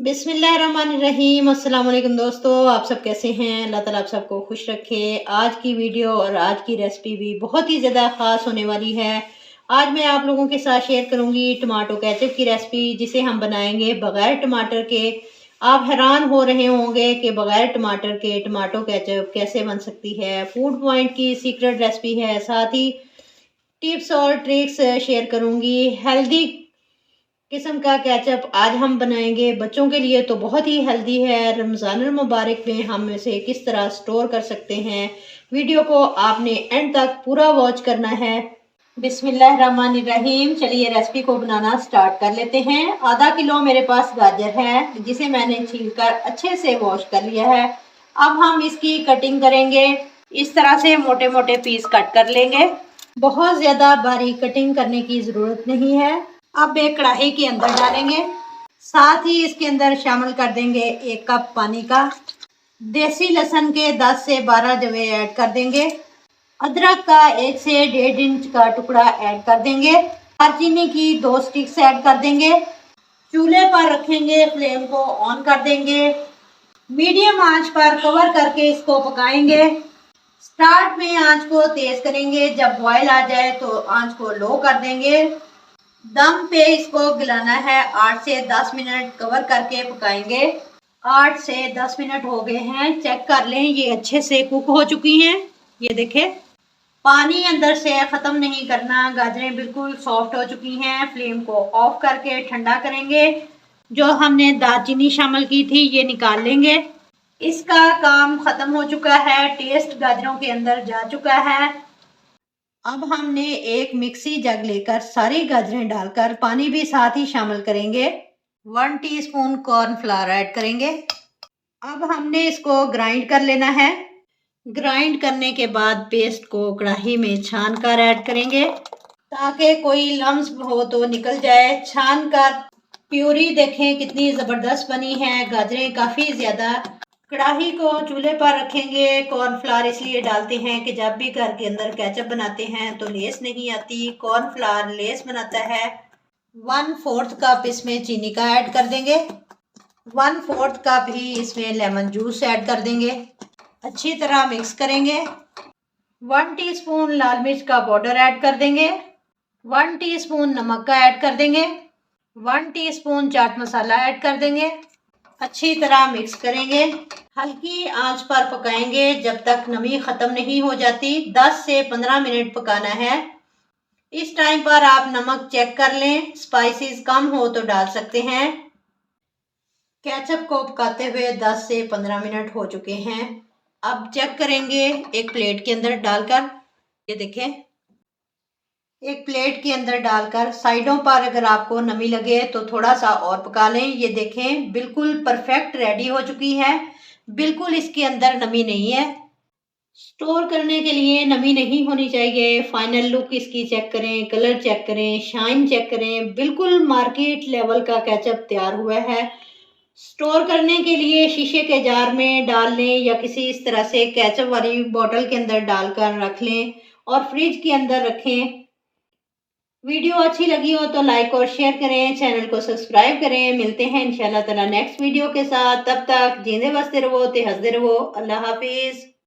बिस्मिल्लाहिर्रहमानिर्रहीम। अस्सलाम वालेकुम दोस्तों, आप सब कैसे हैं? अल्लाह ताला आप सबको खुश रखे। आज की वीडियो और आज की रेसिपी भी बहुत ही ज़्यादा ख़ास होने वाली है। आज मैं आप लोगों के साथ शेयर करूंगी टमाटो केचप की रेसिपी, जिसे हम बनाएंगे बग़ैर टमाटर के। आप हैरान हो रहे होंगे कि बग़ैर टमाटर के टमाटो केचप कैसे बन सकती है। फूड पॉइंट की सीक्रेट रेसिपी है। साथ ही टिप्स और ट्रिक्स शेयर करूंगी। हेल्दी किस्म का केचप आज हम बनाएंगे बच्चों के लिए, तो बहुत ही हेल्दी है। रमज़ानुल मुबारक में हम इसे किस तरह स्टोर कर सकते हैं, वीडियो को आपने एंड तक पूरा वॉच करना है। बिस्मिल्लाहिर्रहमानिर्रहीम। चलिए रेसिपी को बनाना स्टार्ट कर लेते हैं। आधा किलो मेरे पास गाजर है, जिसे मैंने छीलकर अच्छे से वॉश कर लिया है। अब हम इसकी कटिंग करेंगे। इस तरह से मोटे मोटे पीस कट कर लेंगे। बहुत ज़्यादा बारीक कटिंग करने की ज़रूरत नहीं है। अब एक कढ़ाई के अंदर डालेंगे। साथ ही इसके अंदर शामिल कर देंगे 1 कप पानी का। देसी लहसुन के 10 से 12 जवे ऐड कर देंगे। अदरक का 1 से 1.5 इंच का टुकड़ा ऐड कर देंगे। दालचीनी की 2 स्टिक्स ऐड कर देंगे। चूल्हे पर रखेंगे, फ्लेम को ऑन कर देंगे। मीडियम आंच पर कवर करके इसको पकाएंगे। स्टार्ट में आंच को तेज करेंगे, जब बॉयल आ जाए तो आंच को लो कर देंगे। दम पे इसको गलाना है। 8 से 10 मिनट कवर करके पकाएंगे। 8 से 10 मिनट हो गए हैं। चेक कर लें, ये अच्छे से कुक हो चुकी हैं। ये देखें, पानी अंदर से ख़त्म नहीं करना। गाजरें बिल्कुल सॉफ्ट हो चुकी हैं। फ्लेम को ऑफ करके ठंडा करेंगे। जो हमने दालचीनी शामिल की थी ये निकाल लेंगे। इसका काम ख़त्म हो चुका है। टेस्ट गाजरों के अंदर जा चुका है। अब हमने एक मिक्सी जग लेकर सारी गाजरें डालकर पानी भी साथ ही शामिल करेंगे। 1 टीस्पून कॉर्नफ्लावर ऐड करेंगे। अब हमने इसको ग्राइंड कर लेना है। ग्राइंड करने के बाद पेस्ट को कढ़ाई में छान कर ऐड करेंगे, ताकि कोई लम्स हो तो निकल जाए। छान कर प्यूरी देखें कितनी ज़बरदस्त बनी है। गाजरें काफ़ी ज़्यादा। कढ़ाई को चूल्हे पर रखेंगे। कॉर्नफ्लावर इसलिए डालते हैं कि जब भी घर के अंदर केचप बनाते हैं तो लेस नहीं आती। कॉर्नफ्लावर लेस बनाता है। 1/4 कप इसमें चीनी का ऐड कर देंगे। 1/4 कप ही इसमें लेमन जूस ऐड कर देंगे। अच्छी तरह मिक्स करेंगे। 1 टीस्पून लाल मिर्च का पाउडर ऐड कर देंगे। 1 टीस्पून नमक का ऐड कर देंगे। 1 टीस्पून चाट मसाला ऐड कर देंगे। अच्छी तरह मिक्स करेंगे। हल्की आंच पर पकाएंगे जब तक नमी ख़त्म नहीं हो जाती। 10 से 15 मिनट पकाना है। इस टाइम पर आप नमक चेक कर लें। स्पाइसेस कम हो तो डाल सकते हैं। केचप को पकाते हुए 10 से 15 मिनट हो चुके हैं। अब चेक करेंगे एक प्लेट के अंदर डालकर। ये देखें, एक प्लेट के अंदर डालकर साइडों पर अगर आपको नमी लगे तो थोड़ा सा और पका लें। ये देखें, बिल्कुल परफेक्ट रेडी हो चुकी है। बिल्कुल इसके अंदर नमी नहीं है। स्टोर करने के लिए नमी नहीं होनी चाहिए। फाइनल लुक इसकी चेक करें, कलर चेक करें, शाइन चेक करें। बिल्कुल मार्केट लेवल का केचप तैयार हुआ है। स्टोर करने के लिए शीशे के जार में डाल लें या किसी इस तरह से केचप वाली बोतल के अंदर डालकर रख लें और फ्रिज के अंदर रखें। वीडियो अच्छी लगी हो तो लाइक और शेयर करें, चैनल को सब्सक्राइब करें। मिलते हैं इंशाल्लाह ताला नेक्स्ट वीडियो के साथ। तब तक जींदे बसते रहो, ते हंसते रहो। अल्लाह हाफिज।